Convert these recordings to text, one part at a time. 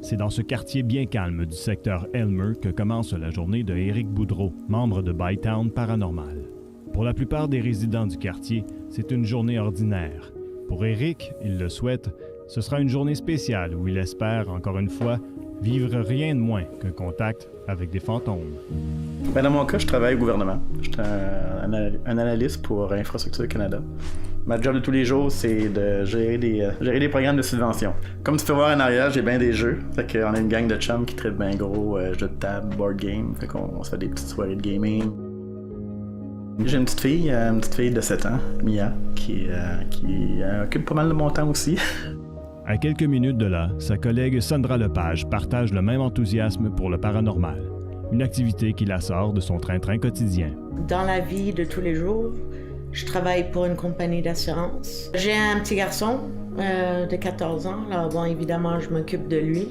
C'est dans ce quartier bien calme du secteur Elmer que commence la journée de Éric Boudreau, membre de Bytown Paranormal. Pour la plupart des résidents du quartier, c'est une journée ordinaire. Pour Éric, il le souhaite, ce sera une journée spéciale où il espère, encore une fois, vivre rien de moins qu'un contact avec des fantômes. Ben dans mon cas, je travaille au gouvernement. Je suis un analyste pour Infrastructure Canada. Ma job de tous les jours, c'est de gérer des programmes de subvention. Comme tu peux voir en arrière, j'ai bien des jeux. Fait qu'on a une gang de chums qui traitent bien gros, jeux de table, board game. Fait qu'on se fait des petites soirées de gaming. J'ai une petite fille de 7 ans, Mia, qui occupe pas mal de mon temps aussi. À quelques minutes de là, sa collègue Sandra Lepage partage le même enthousiasme pour le paranormal, une activité qui la sort de son train-train quotidien. Dans la vie de tous les jours, je travaille pour une compagnie d'assurance. J'ai un petit garçon de 14 ans. Alors bon, évidemment, je m'occupe de lui.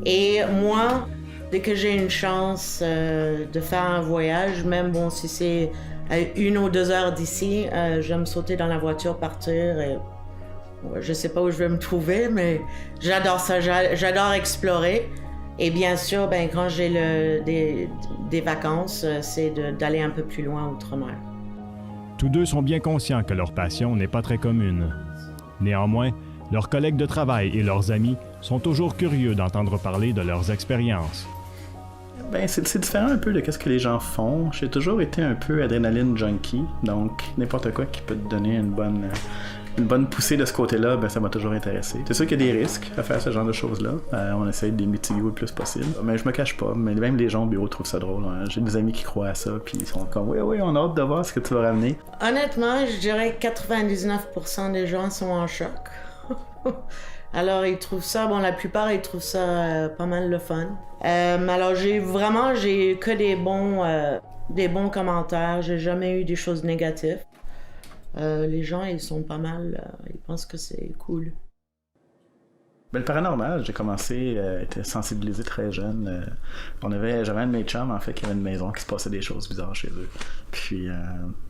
Et moi, dès que j'ai une chance de faire un voyage, même bon, si c'est à 1 ou 2 heures d'ici, j'aime sauter dans la voiture, partir. Et, je sais pas où je vais me trouver, mais j'adore ça. J'adore explorer. Et bien sûr, ben, quand j'ai des vacances, c'est d'aller un peu plus loin outre-mer. Tous deux sont bien conscients que leur passion n'est pas très commune. Néanmoins, leurs collègues de travail et leurs amis sont toujours curieux d'entendre parler de leurs expériences. Ben, c'est différent un peu de ce que les gens font. J'ai toujours été un peu adrénaline junkie, donc n'importe quoi qui peut te donner une bonne poussée de ce côté-là, ben ça m'a toujours intéressé. C'est sûr qu'il y a des risques à faire ce genre de choses-là. On essaie de les mitiguer le plus possible. Mais je me cache pas, mais même les gens au bureau trouvent ça drôle. Hein. J'ai des amis qui croient à ça, puis ils sont comme oui, on a hâte de voir ce que tu vas ramener. Honnêtement, je dirais que 99% des gens sont en choc. Alors ils trouvent ça, bon la plupart ils trouvent ça pas mal le fun. Alors j'ai eu que des bons commentaires, j'ai jamais eu des choses négatives. Les gens, ils sont pas mal, ils pensent que c'est cool. Ben, le paranormal, j'ai commencé à être sensibilisé très jeune. J'avais un de mes chums, en fait, qui avait une maison qui se passait des choses bizarres chez eux. Puis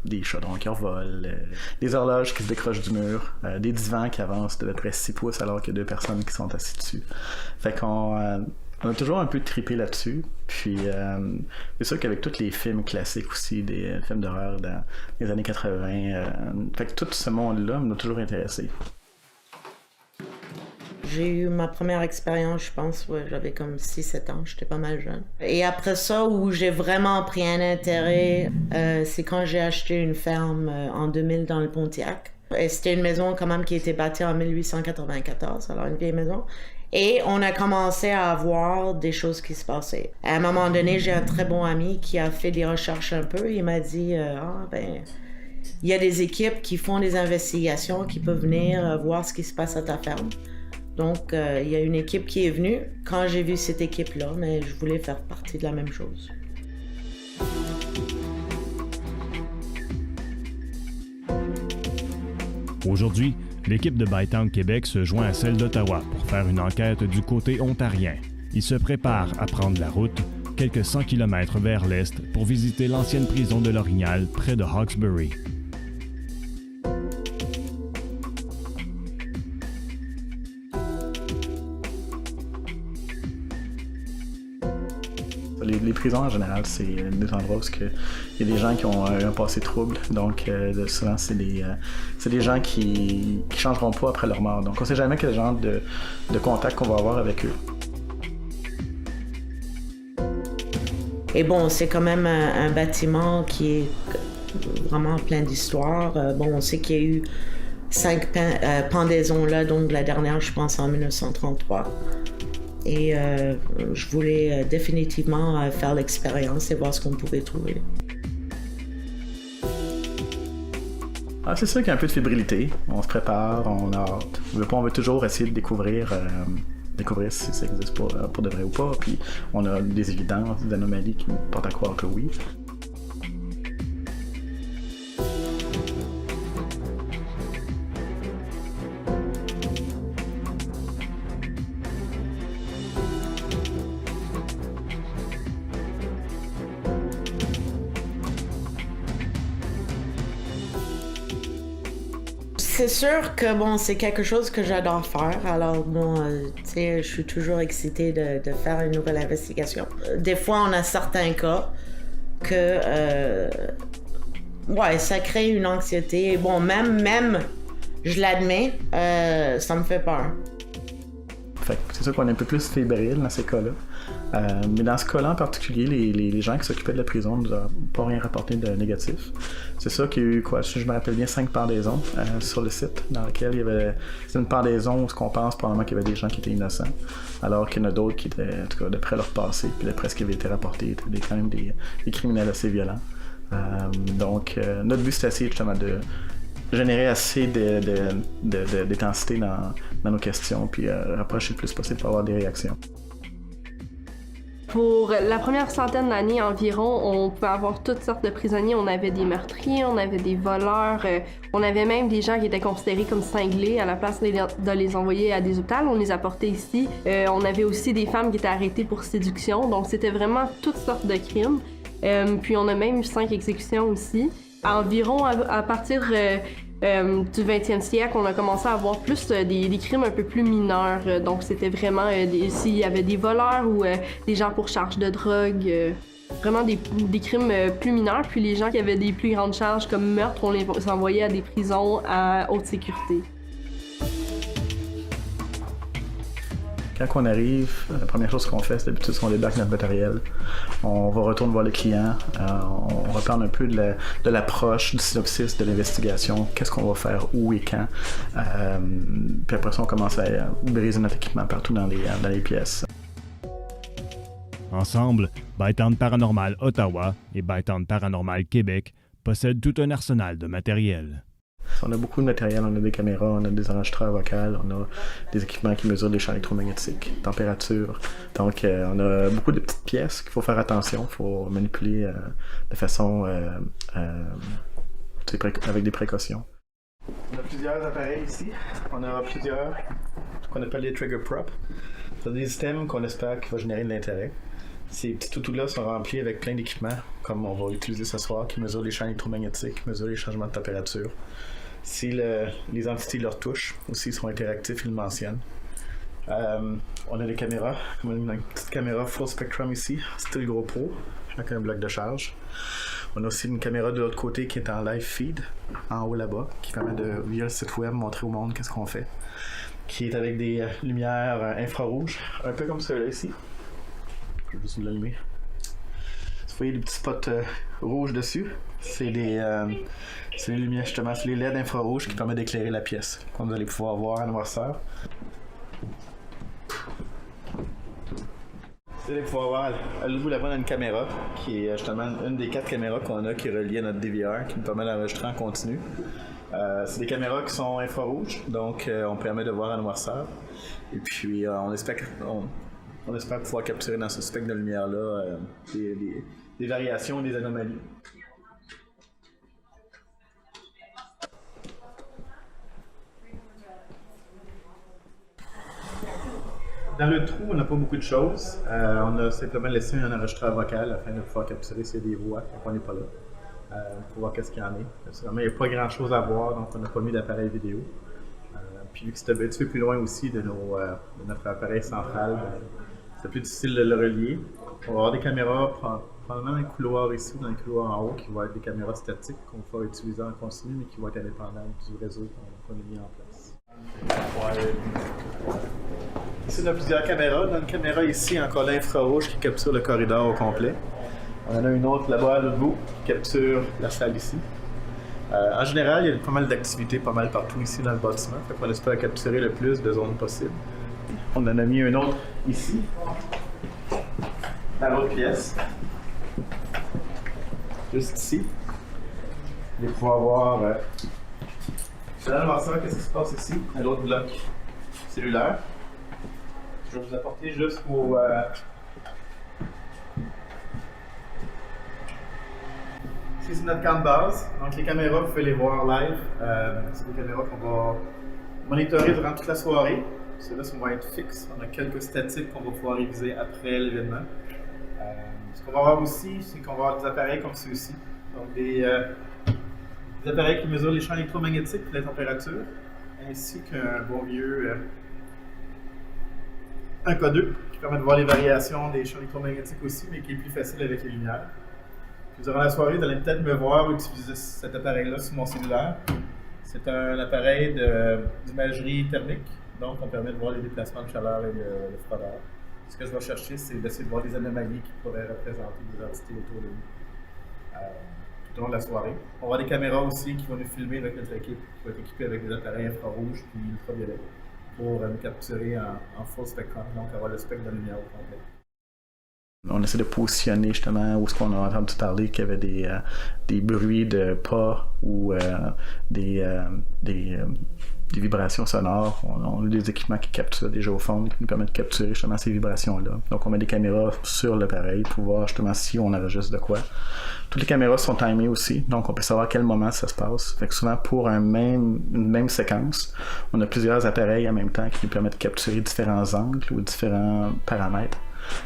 des chaudrons qui revolent, des horloges qui se décrochent du mur, des divans qui avancent de près 6 pouces alors qu'il y a 2 personnes qui sont assises dessus. Fait qu'on on a toujours un peu trippé là-dessus. Puis c'est sûr qu'avec tous les films classiques aussi, des films d'horreur dans les années 80, fait que tout ce monde-là m'a toujours intéressé. J'ai eu ma première expérience, je pense, j'avais comme 6-7 ans, j'étais pas mal jeune. Et après ça, où j'ai vraiment pris un intérêt, c'est quand j'ai acheté une ferme en 2000 dans le Pontiac. Et c'était une maison quand même qui était bâtie en 1894, alors une vieille maison. Et on a commencé à voir des choses qui se passaient. À un moment donné, j'ai un très bon ami qui a fait des recherches un peu. Il m'a dit, il y a des équipes qui font des investigations, qui peuvent venir voir ce qui se passe à ta ferme. Donc, il y a une équipe qui est venue. Quand j'ai vu cette équipe-là, mais je voulais faire partie de la même chose. Aujourd'hui, l'équipe de Bytown Québec se joint à celle d'Ottawa pour faire une enquête du côté ontarien. Ils se préparent à prendre la route, quelques 100 km vers l'est, pour visiter l'ancienne prison de l'Orignal, près de Hawkesbury. Les prisons, en général, c'est des endroits où il y a des gens qui ont un passé trouble. Donc, souvent, c'est des gens qui changeront pas après leur mort. Donc, on sait jamais quel genre de contact qu'on va avoir avec eux. Et bon, c'est quand même un bâtiment qui est vraiment plein d'histoires. On sait qu'il y a eu 5 pendaisons là, donc la dernière, je pense, en 1933. Et je voulais définitivement faire l'expérience et voir ce qu'on pouvait trouver. C'est sûr qu'il y a un peu de fébrilité. On se prépare, on a hâte. On veut toujours essayer de découvrir si ça existe pour de vrai ou pas. Puis on a des évidences, des anomalies qui nous portent à croire que oui. C'est sûr que bon, c'est quelque chose que j'adore faire. Alors bon, tu sais, je suis toujours excitée de faire une nouvelle investigation. Des fois, on a certains cas que, ouais, ça crée une anxiété. Bon, même, je l'admets, ça me fait peur. Fait que c'est sûr qu'on est un peu plus fébrile dans ces cas-là. Mais dans ce cas-là en particulier, les gens qui s'occupaient de la prison ne nous ont pas rien rapporté de négatif. C'est ça qu'il y a eu, quoi, si je me rappelle bien, 5 pendaisons sur le site, dans lequel il y avait une pendaison où on pense probablement qu'il y avait des gens qui étaient innocents, alors qu'il y en a d'autres qui étaient, en tout cas, d'après leur passé, puis d'après ce qui avait été rapporté, étaient quand même des criminels assez violents. Donc, notre but, c'était essayer justement de générer assez d'intensité dans nos questions, puis rapprocher le plus possible pour avoir des réactions. Pour la première centaine d'années environ, on pouvait avoir toutes sortes de prisonniers. On avait des meurtriers, on avait des voleurs, on avait même des gens qui étaient considérés comme cinglés. À la place de les envoyer à des hôpitaux, on les apportait ici. On avait aussi des femmes qui étaient arrêtées pour séduction. Donc c'était vraiment toutes sortes de crimes. Puis on a même eu 5 exécutions aussi. Environ à partir du 20e siècle, on a commencé à avoir plus des crimes un peu plus mineurs. Donc c'était vraiment s'il y avait des voleurs ou des gens pour charge de drogue, vraiment des crimes plus mineurs. Puis les gens qui avaient des plus grandes charges comme meurtre, on les envoyait à des prisons à haute sécurité. Quand on arrive, la première chose qu'on fait, c'est d'habitude, c'est qu'on débarque notre matériel. On va retourner voir le client, on reparle un peu de l'approche, du synopsis, de l'investigation, qu'est-ce qu'on va faire, où et quand. Puis après ça, on commence à briser notre équipement partout dans les pièces. Ensemble, Bytown Paranormal Ottawa et Bytown Paranormal Québec possèdent tout un arsenal de matériel. On a beaucoup de matériel, on a des caméras, on a des enregistreurs vocaux, on a des équipements qui mesurent les champs électromagnétiques, température. Donc, on a beaucoup de petites pièces qu'il faut faire attention, il faut manipuler de façon avec des précautions. On a plusieurs appareils ici. On a plusieurs, ce qu'on appelle les trigger props. C'est des systèmes qu'on espère qu'il va générer de l'intérêt. Ces petits toutous-là sont remplis avec plein d'équipements, comme on va utiliser ce soir, qui mesurent les champs électromagnétiques, mesurent les changements de température. Si les entités leur touchent, aussi ils sont interactifs, ils le mentionnent. On a des caméras, comme une petite caméra full spectrum ici, style GoPro, avec un bloc de charge. On a aussi une caméra de l'autre côté qui est en live feed, en haut là-bas, qui permet de, via le site web, montrer au monde qu'est-ce qu'on fait. Qui est avec des lumières infrarouges, un peu comme ceux-là ici. Je vais juste vous l'allumer. Vous voyez des petits spots rouges dessus. C'est les lumières, justement, c'est les LED infrarouges qui permettent d'éclairer la pièce, comme vous allez pouvoir voir à noirceur. Vous allez pouvoir voir à l'autre bout là-bas, on a une caméra qui est justement une des 4 caméras qu'on a qui est reliée à notre DVR, qui nous permet d'enregistrer en continu. C'est des caméras qui sont infrarouges, donc on permet de voir à noirceur. Et puis on espère pouvoir capturer dans ce spectre de lumière-là des variations et des anomalies. Dans le trou, on n'a pas beaucoup de choses. On a simplement laissé un enregistreur vocal afin de pouvoir capturer s'il y a des voix quand on n'est pas là, pour voir qu'est-ce qu'il y en est. Vraiment, il n'y a pas grand-chose à voir, donc on n'a pas mis d'appareil vidéo. Puis vu que c'est un petit peu plus loin aussi de notre appareil central, c'est plus difficile de le relier. On va avoir des caméras, probablement dans le couloir ici, dans le couloir en haut, qui vont être des caméras statiques qu'on va pouvoir utiliser en continu, mais qui vont être indépendantes du réseau qu'on a mis en place. Ici, on a plusieurs caméras. Dans une caméra ici, encore l'infrarouge qui capture le corridor au complet. On en a une autre là-bas à l'autre bout qui capture la salle ici. En général, il y a pas mal d'activités, pas mal partout ici dans le bâtiment. Fait qu'on espère capturer le plus de zones possible. On en a mis un autre ici, dans l'autre pièce. Juste ici. Vous allez pouvoir voir dans le noirceur qu'est-ce qui se passe ici, à l'autre bloc cellulaire. Je vais vous apporter juste pour ici c'est notre camp de base, donc les caméras vous pouvez les voir live. C'est des caméras qu'on va monitorer durant toute la soirée. Ceux-là vont être fixes, on a quelques statiques qu'on va pouvoir réviser après l'événement. Ce qu'on va avoir aussi, c'est qu'on va avoir des appareils comme ceux-ci, donc des des appareils qui mesurent les champs électromagnétiques et la température, ainsi qu'un bon vieux un K2 qui permet de voir les variations des champs électromagnétiques aussi, mais qui est plus facile avec les lumières. Puis durant la soirée, vous allez peut-être me voir utiliser cet appareil-là sur mon cellulaire. C'est un appareil d'imagerie thermique, donc on permet de voir les déplacements de chaleur et de froideur. Ce que je vais chercher, c'est d'essayer de voir des anomalies qui pourraient représenter des entités autour de nous tout au long de la soirée. On va avoir des caméras aussi qui vont nous filmer avec notre équipe, qui va être équipée avec des appareils infrarouges puis ultraviolets pour nous capturer en full spectrum, donc avoir le spectre de lumière au complet. On essaie de positionner justement où est-ce qu'on a entendu parler qu'il y avait des bruits de pas ou des vibrations sonores. On a des équipements qui capturent des géophones qui nous permettent de capturer justement ces vibrations-là. Donc on met des caméras sur l'appareil pour voir justement si on enregistre de quoi. Toutes les caméras sont timées aussi, donc on peut savoir à quel moment ça se passe. Fait que souvent pour une même séquence, on a plusieurs appareils en même temps qui nous permettent de capturer différents angles ou différents paramètres.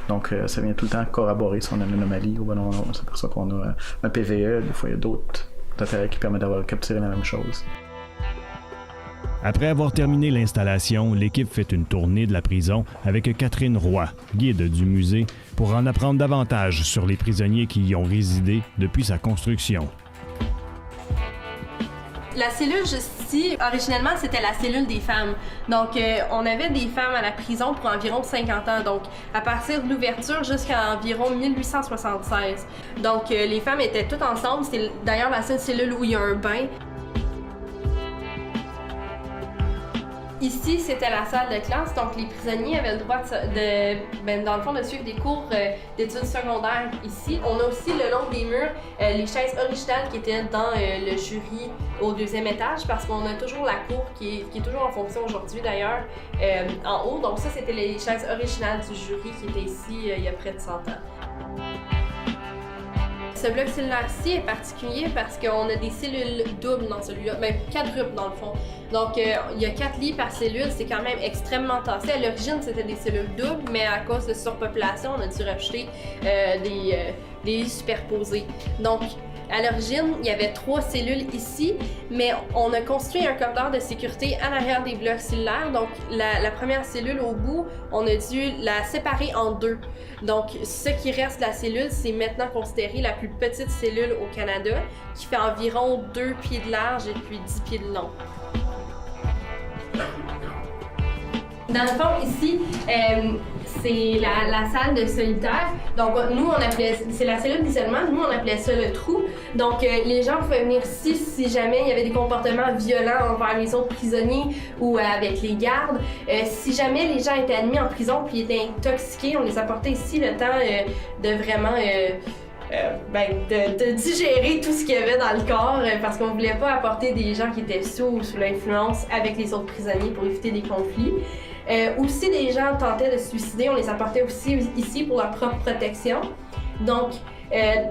Donc, ça vient tout le temps corroborer si on a une anomalie ou ben non, c'est pour ça qu'on a un PVE. Des fois, il y a d'autres appareils qui permettent d'avoir capturé la même chose. Après avoir terminé l'installation, l'équipe fait une tournée de la prison avec Catherine Roy, guide du musée, pour en apprendre davantage sur les prisonniers qui y ont résidé depuis sa construction. La cellule juste ici, originellement, c'était la cellule des femmes. Donc, on avait des femmes à la prison pour environ 50 ans. Donc, à partir de l'ouverture jusqu'à environ 1876. Donc, les femmes étaient toutes ensemble. C'est d'ailleurs la seule cellule où il y a un bain. Ici, c'était la salle de classe, donc les prisonniers avaient le droit dans le fond, de suivre des cours d'études secondaires ici. On a aussi le long des murs les chaises originales qui étaient dans le jury au 2e étage, parce qu'on a toujours la cour qui est toujours en fonction aujourd'hui d'ailleurs en haut. Donc ça, c'était les chaises originales du jury qui étaient ici il y a près de 100 ans. Ce bloc cellulaire-ci est particulier parce qu'on a des cellules doubles dans celui-là, même quadruples dans le fond. Donc, il y a 4 lits par cellule, c'est quand même extrêmement tassé. À l'origine, c'était des cellules doubles, mais à cause de surpopulation, on a dû racheter des lits superposés. Donc, à l'origine, il y avait 3 cellules ici, mais on a construit un corridor de sécurité à l'arrière des blocs cellulaires. Donc, la première cellule au bout, on a dû la séparer en 2. Donc, ce qui reste de la cellule, c'est maintenant considéré la plus petite cellule au Canada, qui fait environ 2 pieds de large et puis 10 pieds de long. Dans le fond, ici, c'est la salle de solitaire. Donc, nous, c'est la cellule d'isolement. Nous, on appelait ça le trou. Donc, les gens pouvaient venir ici si jamais il y avait des comportements violents envers les autres prisonniers ou avec les gardes. Si jamais les gens étaient admis en prison puis étaient intoxiqués, on les apportait ici le temps de vraiment... de digérer tout ce qu'il y avait dans le corps parce qu'on voulait pas apporter des gens qui étaient sous l'influence avec les autres prisonniers pour éviter des conflits. Aussi, des gens tentaient de se suicider, on les apportait aussi ici pour leur propre protection. Donc,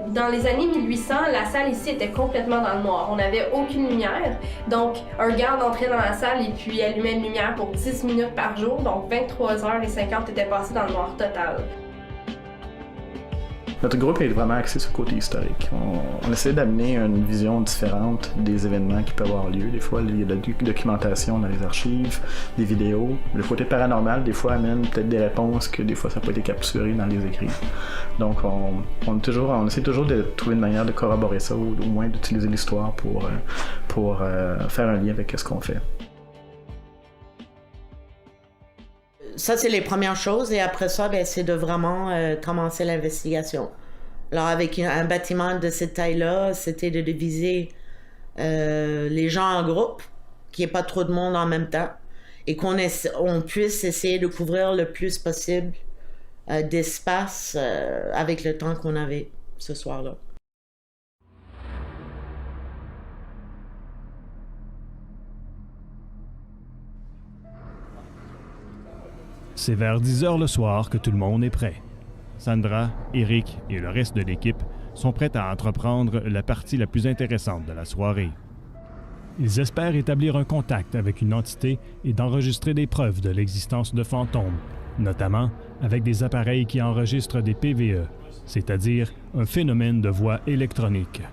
dans les années 1800, la salle ici était complètement dans le noir. On n'avait aucune lumière. Donc, un garde entrait dans la salle et puis allumait une lumière pour 10 minutes par jour. Donc, 23h50 étaient passées dans le noir total. Notre groupe est vraiment axé sur le côté historique. On essaie d'amener une vision différente des événements qui peuvent avoir lieu. Des fois, il y a de la documentation dans les archives, des vidéos. Le côté paranormal, des fois, amène peut-être des réponses que des fois, ça n'a pas été capturé dans les écrits. Donc, on essaie toujours de trouver une manière de corroborer ça, ou au moins d'utiliser l'histoire pour faire un lien avec ce qu'on fait. Ça, c'est les premières choses. Et après ça, c'est de vraiment commencer l'investigation. Alors, avec un bâtiment de cette taille-là, c'était de diviser les gens en groupes, qu'il n'y ait pas trop de monde en même temps, et qu'on puisse essayer de couvrir le plus possible d'espace avec le temps qu'on avait ce soir-là. C'est vers 10h le soir que tout le monde est prêt. Sandra, Eric et le reste de l'équipe sont prêts à entreprendre la partie la plus intéressante de la soirée. Ils espèrent établir un contact avec une entité et d'enregistrer des preuves de l'existence de fantômes, notamment avec des appareils qui enregistrent des PVE, c'est-à-dire un phénomène de voix électronique.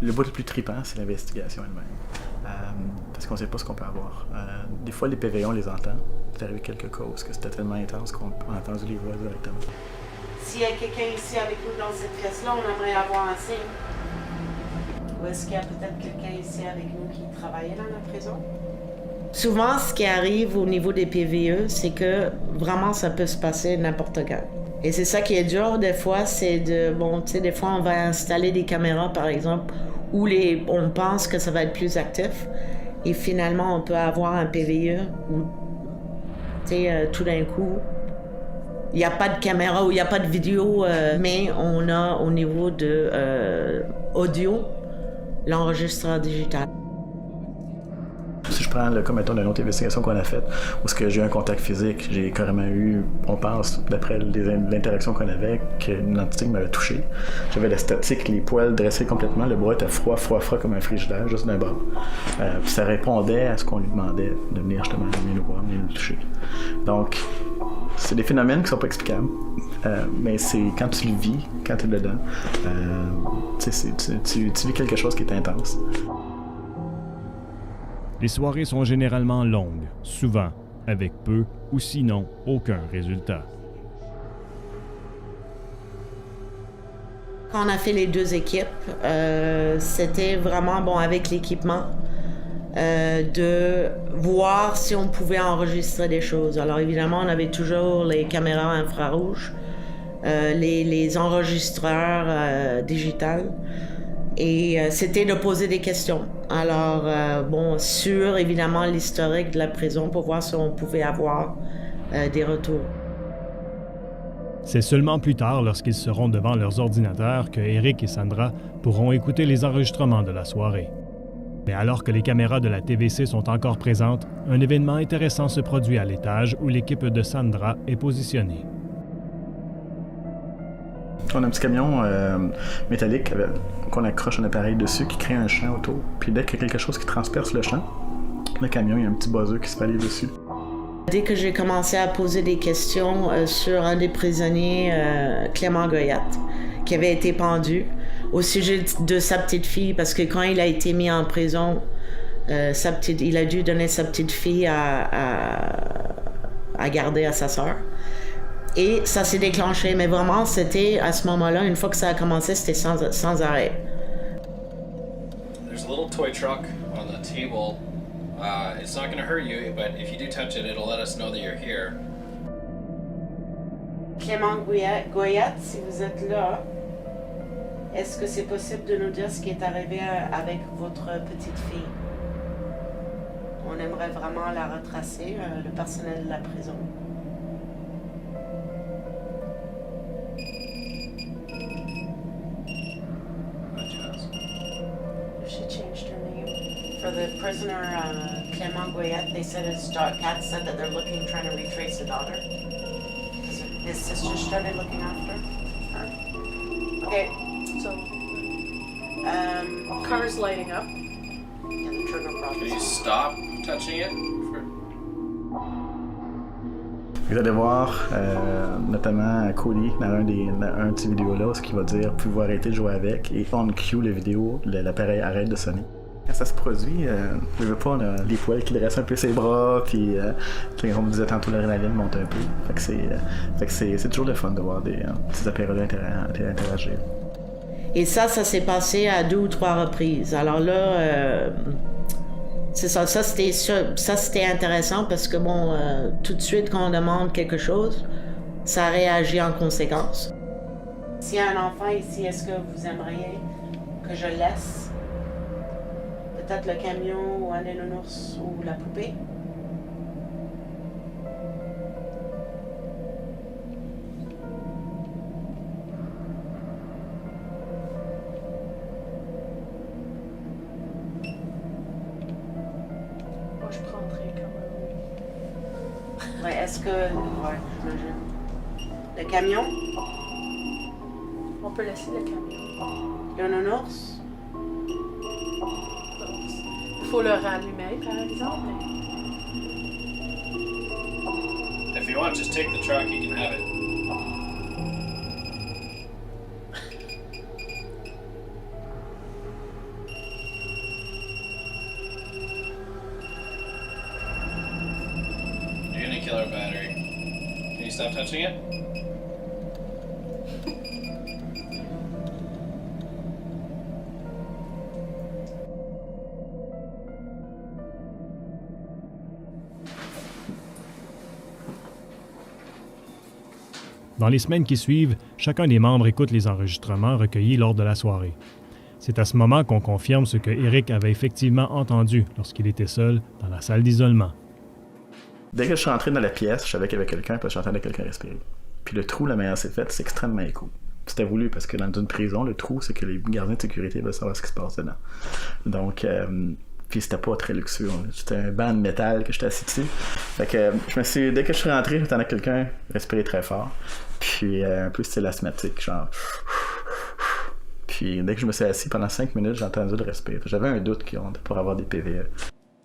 le bout le plus trippant, c'est l'investigation elle-même. Parce qu'on ne sait pas ce qu'on peut avoir. Des fois, les PV, on les entend. C'est arrivé quelques cas où c'était tellement intense qu'on a entendu les voix directement. S'il y a quelqu'un ici avec nous dans cette pièce-là, on aimerait avoir un signe. Ou est-ce qu'il y a peut-être quelqu'un ici avec nous qui travaillait dans la prison? Souvent, ce qui arrive au niveau des PVE, c'est que vraiment, ça peut se passer n'importe quand. Et c'est ça qui est dur des fois, c'est des fois, on va installer des caméras, par exemple, où on pense que ça va être plus actif. Et finalement, on peut avoir un PVE où, tout d'un coup, il n'y a pas de caméra ou il n'y a pas de vidéo, mais on a au niveau de audio l'enregistreur digital. Si je prends le cas, mettons, d'une autre investigation qu'on a faite, où j'ai eu un contact physique, j'ai carrément eu, on pense, d'après l'interaction qu'on avait, qu'une entité m'avait touché. J'avais la statique, les poils dressés complètement, le bras était froid comme un frigidaire, juste d'un bord. Puis ça répondait à ce qu'on lui demandait de venir justement venir nous voir, venir nous toucher. Donc, c'est des phénomènes qui sont pas explicables, mais c'est quand tu le vis, quand tu es dedans, tu vis quelque chose qui est intense. Les soirées sont généralement longues, souvent avec peu ou sinon aucun résultat. Quand on a fait les deux équipes, c'était vraiment avec l'équipement de voir si on pouvait enregistrer des choses. Alors évidemment, on avait toujours les caméras infrarouges, les enregistreurs digitales. Et c'était de poser des questions. Alors, sur évidemment l'historique de la prison pour voir si on pouvait avoir des retours. C'est seulement plus tard, lorsqu'ils seront devant leurs ordinateurs, que Eric et Sandra pourront écouter les enregistrements de la soirée. Mais alors que les caméras de la TVC sont encore présentes, un événement intéressant se produit à l'étage où l'équipe de Sandra est positionnée. On a un petit camion métallique qu'on accroche un appareil dessus qui crée un champ autour. Puis dès qu'il y a quelque chose qui transperce le champ, le camion, il y a un petit buzzer qui se fait aller dessus. Dès que j'ai commencé à poser des questions sur un des prisonniers, Clément Goyette, qui avait été pendu, au sujet de sa petite fille, parce que quand il a été mis en prison, il a dû donner sa petite fille à garder à sa sœur. Et ça s'est déclenché, mais vraiment, c'était à ce moment-là, une fois que ça a commencé, c'était sans arrêt. There's a little toy truck on the table. It's not going to hurt you, but if you do touch it, it'll let us know that you're here. Clément Goyette, si vous êtes là, est-ce que c'est possible de nous dire ce qui est arrivé avec votre petite fille? On aimerait vraiment la retracer, le personnel de la prison. She changed her name. For the prisoner, Clément Goyette, they said Kat said that they're trying to retrace the daughter. His sister started looking after her. Okay, so car's lighting up. Yeah, the trigger Can problem. you stop touching it? Vous allez voir notamment Cody dans un de ces vidéos-là, ce qui va dire « Pouvez-vous arrêter de jouer avec » et on cue la vidéo, l'appareil arrête de sonner. Quand ça se produit, je veux pas, on a les poils qui dressent un peu ses bras, puis comme on me disait tantôt, l'adrénaline monte un peu. Fait que c'est toujours le fun de voir ces appareils-là interagir. Et ça s'est passé à 2 ou 3 reprises. Alors là, c'est ça c'était intéressant parce que tout de suite quand on demande quelque chose, ça réagit en conséquence. S'il y a un enfant ici, est-ce que vous aimeriez que je laisse peut-être le camion ou un des nounours ou la poupée? Moi, je prendrais comme Ouais, est-ce que... Ouais, j'imagine. Le camion? on peut laisser le camion. Le nounours? Il faut le rallumer, par exemple. If you want, just take the truck, you can have it. cellular battery. Can you stop touching it? Dans les semaines qui suivent, chacun des membres écoute les enregistrements recueillis lors de la soirée. C'est à ce moment qu'on confirme ce que Eric avait effectivement entendu lorsqu'il était seul dans la salle d'isolement. Dès que je suis rentré dans la pièce, je savais qu'il y avait quelqu'un, puis j'entendais quelqu'un respirer. Puis le trou, la manière c'est fait, c'est extrêmement écho. C'était voulu parce que dans une prison, le trou, c'est que les gardiens de sécurité veulent savoir ce qui se passe dedans. Donc, puis c'était pas très luxueux. C'était un banc de métal que j'étais assis dessus. Fait que dès que je suis rentré, j'entendais quelqu'un respirer très fort. Puis un peu style asthmatique, genre. Puis dès que je me suis assis pendant 5 minutes, j'ai entendu le respirer. J'avais un doute qu'on était pour avoir des PVE.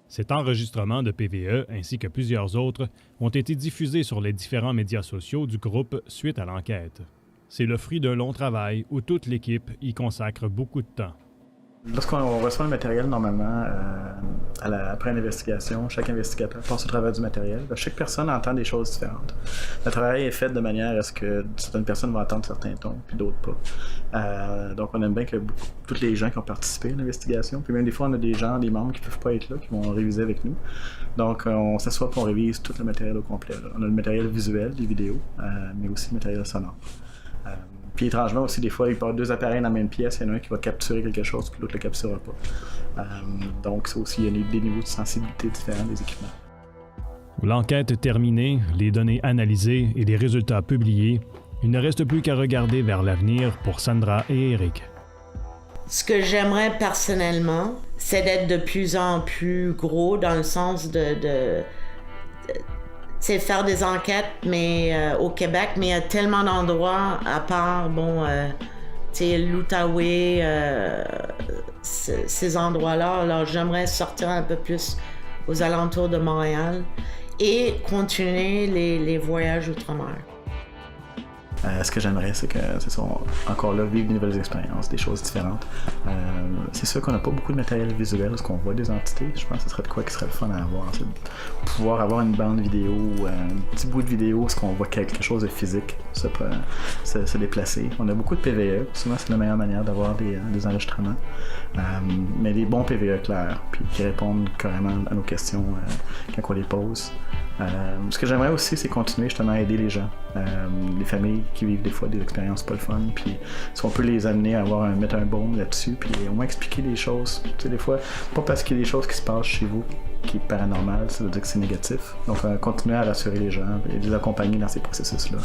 Cet enregistrement de PVE, ainsi que plusieurs autres, ont été diffusés sur les différents médias sociaux du groupe suite à l'enquête. C'est le fruit d'un long travail où toute l'équipe y consacre beaucoup de temps. Lorsqu'on reçoit le matériel, normalement, après une investigation, chaque investigateur passe au travers du matériel. Chaque personne entend des choses différentes. Le travail est fait de manière à ce que certaines personnes vont entendre certains tons, puis d'autres pas. Donc on aime bien que tous les gens qui ont participé à l'investigation, puis même des fois on a des membres qui ne peuvent pas être là, qui vont réviser avec nous. Donc on s'assoit et on révise tout le matériel au complet. Là. On a le matériel visuel, les vidéos, mais aussi le matériel sonore. Puis étrangement aussi, des fois, il peut y avoir 2 appareils dans la même pièce, il y en a un qui va capturer quelque chose, puis l'autre ne le capturera pas. Donc ça aussi, il y a des niveaux de sensibilité différents des équipements. L'enquête terminée, les données analysées et les résultats publiés, il ne reste plus qu'à regarder vers l'avenir pour Sandra et Eric. Ce que j'aimerais personnellement, c'est d'être de plus en plus gros dans le sens c'est faire des enquêtes, mais au Québec, mais il y a tellement d'endroits, à part, l'Outaouais, ces endroits-là. Alors, j'aimerais sortir un peu plus aux alentours de Montréal et continuer les voyages outre-mer. Ce que j'aimerais, c'est que, encore là, vivre de nouvelles expériences, des choses différentes. C'est sûr qu'on n'a pas beaucoup de matériel visuel, parce qu'on voit des entités. Je pense que ce serait de quoi qui serait le fun à avoir. C'est de pouvoir avoir une bande vidéo, un petit bout de vidéo, parce qu'on voit quelque chose de physique se déplacer. On a beaucoup de PVE. Souvent, c'est la meilleure manière d'avoir des enregistrements. Mais des bons PVE clairs, puis qui répondent carrément à nos questions quand on les pose. Ce que j'aimerais aussi, c'est continuer justement à aider les gens, les familles qui vivent des fois des expériences pas le fun, puis si on peut les amener à mettre un baume là-dessus, puis au moins expliquer des choses. Tu sais, des fois, pas parce qu'il y a des choses qui se passent chez vous qui est paranormal, ça veut dire que c'est négatif. Donc, continuer à rassurer les gens et les accompagner dans ces processus-là.